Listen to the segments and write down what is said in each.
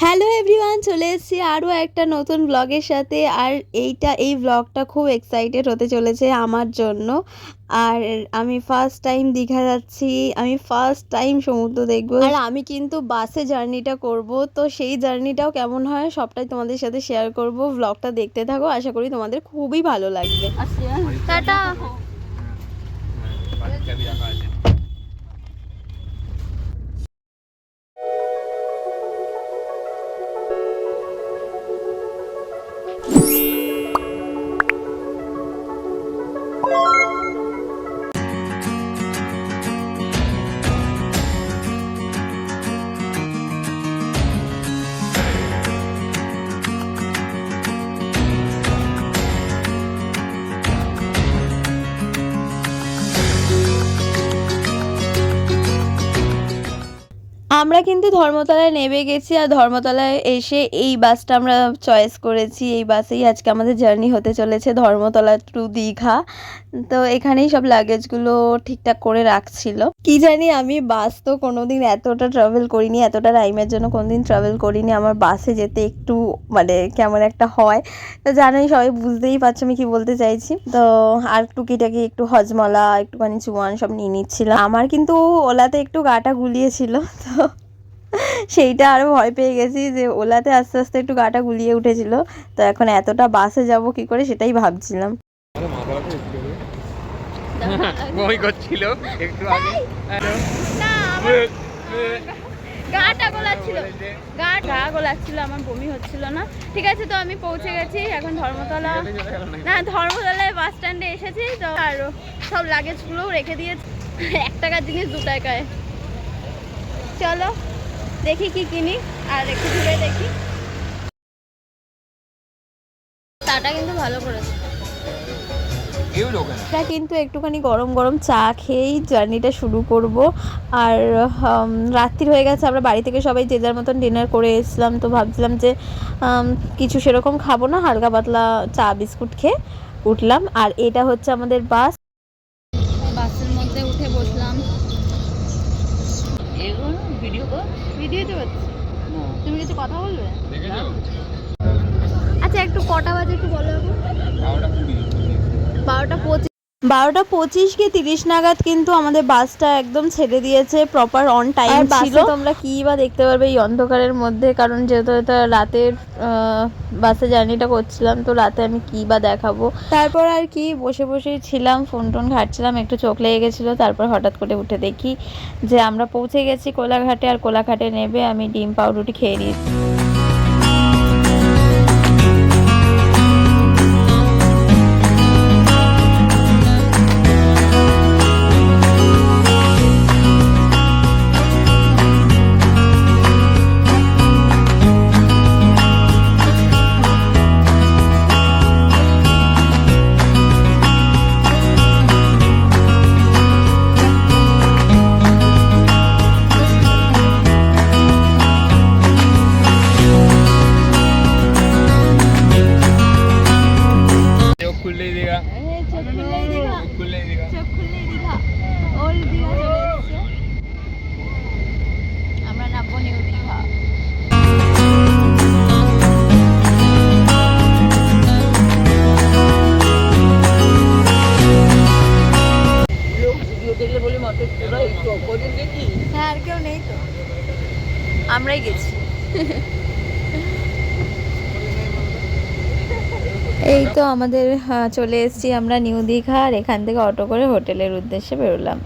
Hello everyone, চলে এসেছি আরও একটা নতুন ব্লগের সাথে। আর এই ব্লগটা খুব এক্সাইটেড হতে চলেছে আমার জন্য। আর আমি ফার্স্ট টাইম দীঘা যাচ্ছি, আমি ফার্স্ট টাইম সমুদ্র দেখব। আর আমি কিন্তু বাসে জার্নিটা করব, তো সেই জার্নিটাও কেমন হয় সবটাই তোমাদের সাথে শেয়ার করব। ব্লগটা দেখতে থাকো, আশা করি তোমাদের খুবই ভালো লাগবে। টাটা। আমরা কিন্তু ধর্মতলায় নেমে গেছি, আর ধর্মতলায় এসে এই বাসটা আমরা চয়েস করেছি। এই বাসেই আজকে আমাদের জার্নি হতে চলেছে ধর্মতলা টু দীঘা। তো এখানেই সব লাগেজগুলো ঠিকঠাক করে রাখছিল। কি জানি, আমি বাস তো কোনোদিন এতটা ট্রাভেল করিনি, এতটা টাইমের জন্য কোনোদিন ট্রাভেল করিনি। আমার বাসে যেতে একটু কেমন একটা হয়। তো জানোই, সবাই বুঝতেই পারছো আমি কি বলতে চাইছি। তো আর টুকিটাকি একটু হজমলা, একটুখানি চুয়ান সব নিয়ে নিচ্ছিলাম। আমার কিন্তু ওলাতে একটু গাটা গুলিয়েছিল, তো সেইটা আরও ভয় পেয়ে গেছি যে ওলাতে আস্তে আস্তে একটু গাটা গুলিয়ে উঠেছিল। তো এখন এতটা বাসে যাব কি করে সেটাই ভাবছিলাম। বমি করছিল একটু আগে। গাটা গোলাচ্ছিল, গা গোলাচ্ছিল, আমার বমি হচ্ছিল না। ঠিক আছে, তো আমি পৌঁছে গেছি এখন ধর্মতলা। না, ধর্মতলায় বাস স্ট্যান্ডে এসেছি তো। আর সব লাগেজগুলোও রেখে দিয়েছি। 1 টাকার জিনিস 2 টাকায়। চলো দেখি কি কিনি, আর একটু ঘুরে দেখি। চাটা কিন্তু ভালো করেছে। এটা কিন্তু একটুখানি গরম গরম চা খেয়েই জার্নিটা শুরু করব। আর রাত্রির হয়ে গেছে, আমরা বাড়ি থেকে সবাই যে যার মতন ডিনার করে এসেছিলাম। তো ভাবছিলাম যে কিছু সেরকম খাবো না, হালকা পাতলা চা বিস্কুট খেয়ে উঠলাম। আর এটা হচ্ছে আমাদের বাস। বাসের মধ্যে উঠে বসলাম। ভিডিওতে পাচ্ছি। তুমি কিছু কথা বলবে? আচ্ছা, একটু কটা বাজে একটু বলো। 12:25 কি 30 নাগাদ কিন্তু আমাদের বাসটা একদম ছেড়ে দিয়েছে, প্রপার অন টাইম ছিল। তোমরা কি বা দেখতে পারবে এই অন্ধকারের মধ্যে, কারণ যেহেতু এটা রাতের বাসে জার্নিটা করছিলাম, তো রাতে আমি কি বা দেখাবো। তারপর আর কি বসে বসে ছিলাম, ফোন টোন ঘাটছিলাম, একটু চোখ লেগে গেছিলো। তারপর হঠাৎ করে উঠে দেখি যে আমরা পৌঁছে গেছি কোলাঘাটে। আর কোলাঘাটে নেবে আমি ডিম পাউরুটি খেয়ে নিয়েছি। আমরা নামবো নিউ দীঘা। হ্যাঁ, আর কেউ নেই তো, আমরাই গেছি। এই তো আমাদের চলে এসেছি আমরা নিউ দীঘা। আর এখান থেকে অটো করে হোটেলের উদ্দেশ্যে বেরোলাম।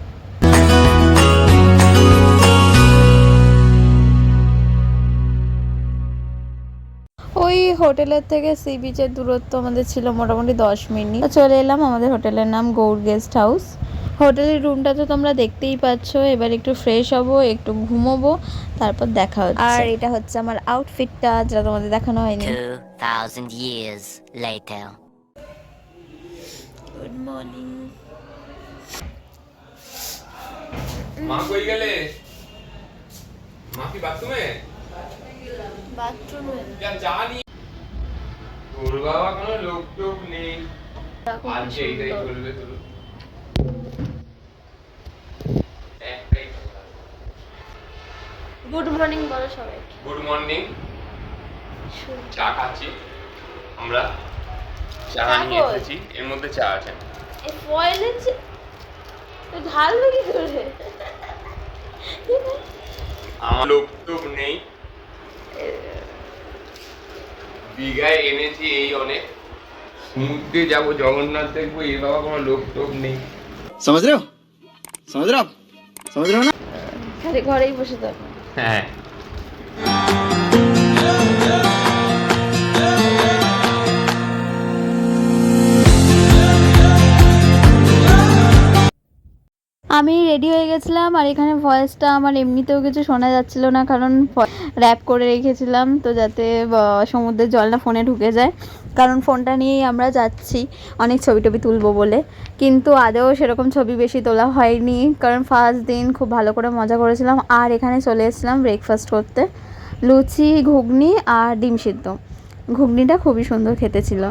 ওই হোটেলের থেকে সি বিচের দূরত্ব আমাদের ছিল মোটামুটি 10 মিনিট। চলে এলাম, আমাদের হোটেলের নাম গৌর গেস্ট হাউস। হোটেলের রুমটা তো তোমরা দেখতেই পাচ্ছ। এবার একটু ফ্রেশ হব, একটু ঘুমোবো, তারপর দেখা হচ্ছে। আর এটা হচ্ছে আমার আউটফিটটা, যেটা তোমাদের দেখানো হয়নি। 2000 years later. Good morning. মা কই গেলে? মা কি বাথরুমে? বাথরুমে জানি তোর বাবা কোনো লোক টোক নেই, আজকে এইটাই বলবে তোর। গুড মর্নিং বলো সবাই। Good morning. চা খাচ্ছি আমরা, চা নিয়ে এসেছি, এর মধ্যে চা আছে। এই ফয়েলের ঢালবে কি করে? আমার লোক টোক নেই, দীঘায় এনেছি এই অনেক, সমুদ্রে যাবো, জগন্নাথ দেখবো, এই বাবা কোনো লোক টোক নেই। समझ रहे हो आप समझ रहे हो ना। খালি ঘরেই বসে থাকো। হ্যাঁ আমি রেডি হয়ে গেছিলাম, আর এখানে ভয়েসটা আমার এমনিতেও কিছু শোনা যাচ্ছিল না, কারণ র্যাপ করে রেখেছিলাম তো যাতে সমুদ্রের জল না ফোনে ঢুকে যায়, কারণ ফোনটা নিয়েই আমরা যাচ্ছি অনেক ছবি টবি তুলবো বলে। কিন্তু আদৌ সেরকম ছবি বেশি তোলা হয়নি, কারণ ফার্স্ট দিন খুব ভালো করে মজা করেছিলাম। আর এখানে চলে এসেছিলাম ব্রেকফাস্ট করতে, লুচি, ঘুগনি আর ডিম সিদ্ধ। ঘুগনিটা খুবই সুন্দর খেতে ছিল।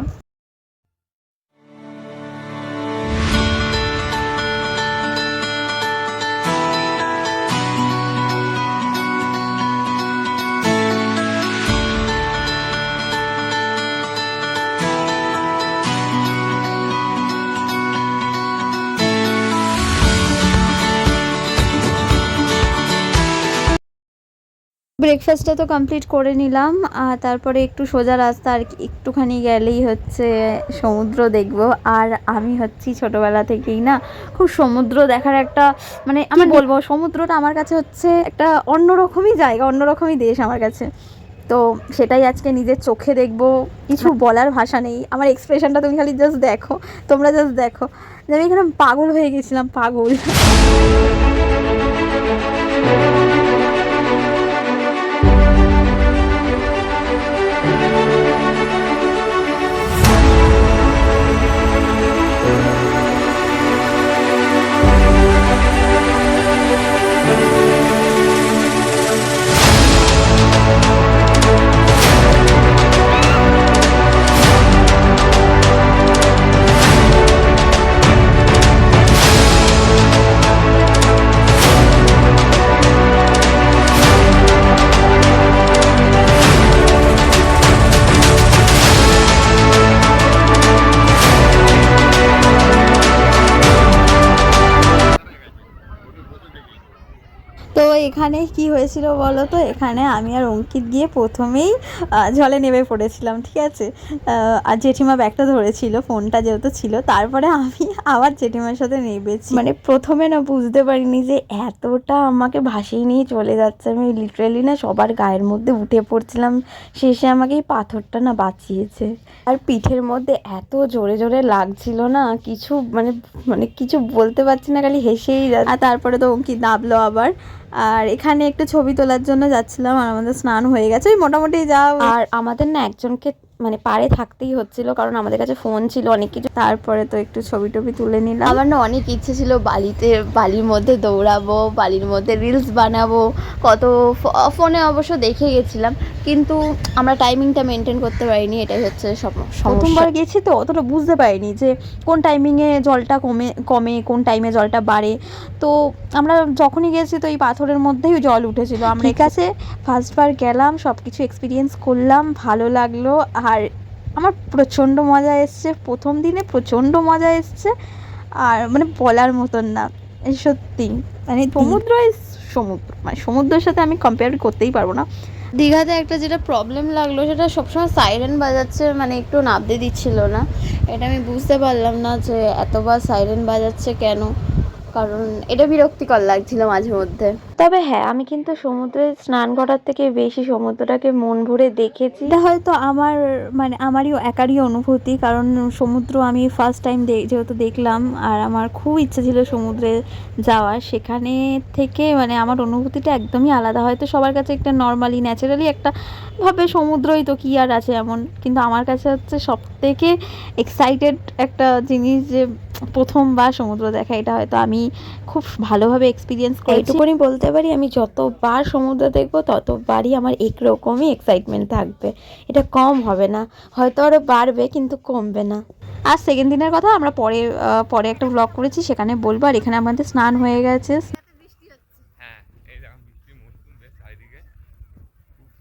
ব্রেকফাস্টটা তো কমপ্লিট করে নিলাম, আর তারপরে একটু সোজা রাস্তা, আর একটুখানি গেলেই হচ্ছে সমুদ্র দেখব। আর আমি হচ্ছি ছোটোবেলা থেকেই না খুব সমুদ্র দেখার একটা, মানে আমি বলবো সমুদ্রটা আমার কাছে হচ্ছে একটা অন্যরকমই জায়গা, অন্যরকমই দেশ আমার কাছে। তো সেটাই আজকে নিজের চোখে দেখব, কিছু বলার ভাষা নেই। আমার এক্সপ্রেশনটা তুমি খালি জাস্ট দেখো, তোমরা জাস্ট দেখো যে আমি এখানে পাগল হয়ে গেছিলাম, পাগল। তো এখানে কি হয়েছিল বলো তো, এখানে আমি আর অঙ্কিত গিয়ে প্রথমেই জলে নেমে পড়েছিলাম, ঠিক আছে। আর জেঠিমা ব্যাগটা ধরেছিল, ফোনটা যেহেতু ছিল, তারপরে আমি আবার জেঠিমার সাথে নেমেছি। মানে প্রথমে না বুঝতে পারিনি যে এতটা আমাকে ভাসিয়ে নিয়ে চলে যাচ্ছে, আমি লিটারেলি না সবার গায়ের মধ্যে উঠে পড়ছিলাম, শেষে আমাকে এই পাথরটা না বাঁচিয়েছে। আর পিঠের মধ্যে এত জোরে জোরে লাগছিল না, কিছু মানে মানে কিছু বলতে পারছি না, খালি হেসেই যাচ্ছে। আর তারপরে তো অঙ্কিত নামলো আবার, আর এখানে একটু ছবি তোলার জন্য যাচ্ছিলাম, আর আমাদের স্নান হয়ে গেছে ওই মোটামুটি যা। আর আমাদের না একজনকে মানে পাড়ে থাকতেই হচ্ছিল, কারণ আমাদের কাছে ফোন ছিল অনেক কিছু। তারপরে তো একটু ছবি টবি তুলে নিলাম। আমার না অনেক ইচ্ছে ছিল বালির মধ্যে দৌড়াবো, বালির মধ্যে রিলস বানাবো, কত ফোনে অবশ্য দেখে গেছিলাম, কিন্তু আমরা টাইমিংটা মেনটেন করতে পারিনি, এটাই হচ্ছে প্রথমবার গেছি তো অতটা বুঝতে পারিনি যে কোন টাইমিংয়ে জলটা কমে কোন টাইমে জলটা বাড়ে। তো আমরা যখনই গেছি তো এই পাথরের মধ্যেই জল উঠেছিল। আমরা ঠিক আছে ফার্স্টবার গেলাম, সব কিছু এক্সপিরিয়েন্স করলাম, ভালো লাগলো। আর আমার প্রচণ্ড মজা এসছে, প্রথম দিনে প্রচণ্ড মজা এসছে, আর মানে বলার মতন না সত্যি। মানে সমুদ্র মানে সমুদ্রের সাথে আমি কম্পেয়ার করতেই পারবো না। দীঘাতে একটা যেটা প্রবলেম লাগলো, সেটা সবসময় সাইরেন বাজাচ্ছে, মানে একটু নাবতে দিচ্ছিল না। এটা আমি বুঝতে পারলাম না যে এতবার সাইরেন বাজাচ্ছে কেন, কারণ এটা বিরক্তিকর লাগছিল মাঝে মধ্যে। তবে হ্যাঁ, আমি কিন্তু সমুদ্রে স্নান করার থেকে বেশি সমুদ্রটাকে মন ভরে দেখেছি। এটা হয়তো আমার মানে আমারই একারই অনুভূতি, কারণ সমুদ্র আমি ফার্স্ট টাইম যেহেতু দেখলাম, আর আমার খুব ইচ্ছা ছিল সমুদ্রে যাওয়ার, সেখানে থেকে মানে আমার অনুভূতিটা একদমই আলাদা। হয়তো সবার কাছে একটা নর্মালি ন্যাচারালি একটা ভাবে সমুদ্রই তো কী আর আছে এমন, কিন্তু আমার কাছে হচ্ছে সব থেকে এক্সাইটেড একটা জিনিস যে প্রথমবার সমুদ্র দেখা। এটা হয়তো আমি খুব ভালোভাবে এক্সপিরিয়েন্স করি। এইটুকুনি বলতে পারি, আমি যতবার সমুদ্র দেখবো ততবারই আমার একরকমই এক্সাইটমেন্ট থাকবে, এটা কম হবে না, হয়তো আরও বাড়বে কিন্তু কমবে না। আর সেকেন্ড দিনের কথা আমরা পরে একটা ব্লগ করেছি, সেখানে বলবো। আর এখানে আমাদের স্নান হয়ে গেছে,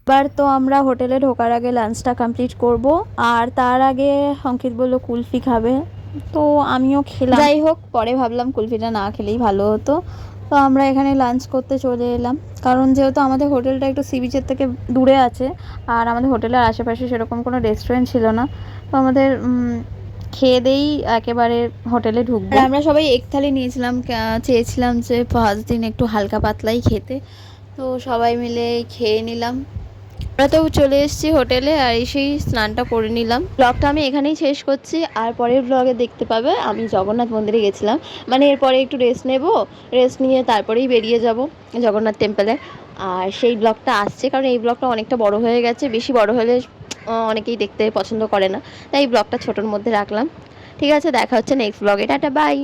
এবার তো আমরা হোটেলে ঢোকার আগে লাঞ্চটা কমপ্লিট করব, আর তার আগে অঙ্কিত বললো কুলফি খাবে, তো আমিও খেলাম। যাই হোক, পরে ভাবলাম কুলফিটা না খেলেই ভালো হতো। তো আমরা এখানে লাঞ্চ করতে চলে এলাম, কারণ যেহেতু আমাদের হোটেলটা একটু সি বিচের থেকে দূরে আছে, আর আমাদের হোটেলের আশেপাশে সেরকম কোনো রেস্টুরেন্ট ছিল না, তো আমাদের খেয়ে দেই একেবারে হোটেলে ঢুকবো। আর আমরা সবাই এক থালি নিয়েছিলাম, চেয়েছিলাম যে ফার্স্ট দিন একটু হালকা পাতলাই খেতে, তো সবাই মিলে খেয়ে নিলাম। আমরা তো চলে এসেছি হোটেলে, আর এসেই স্নানটা করে নিলাম। ব্লগটা আমি এখানেই শেষ করছি, আর পরের ব্লগে দেখতে পাবে আমি জগন্নাথ মন্দিরে গেছিলাম, মানে এরপরে একটু রেস্ট নেব, রেস্ট নিয়ে তারপরেই বেরিয়ে যাব জগন্নাথ টেম্পলে। আর সেই ব্লগটা আসছে, কারণ এই ব্লগটা অনেকটা বড় হয়ে গেছে, বেশি বড় হলে অনেকেই দেখতে পছন্দ করে না, তাই এই ব্লগটা ছোটোর মধ্যে রাখলাম। ঠিক আছে, দেখা হচ্ছে নেক্সট ব্লগে, টাটা বাই।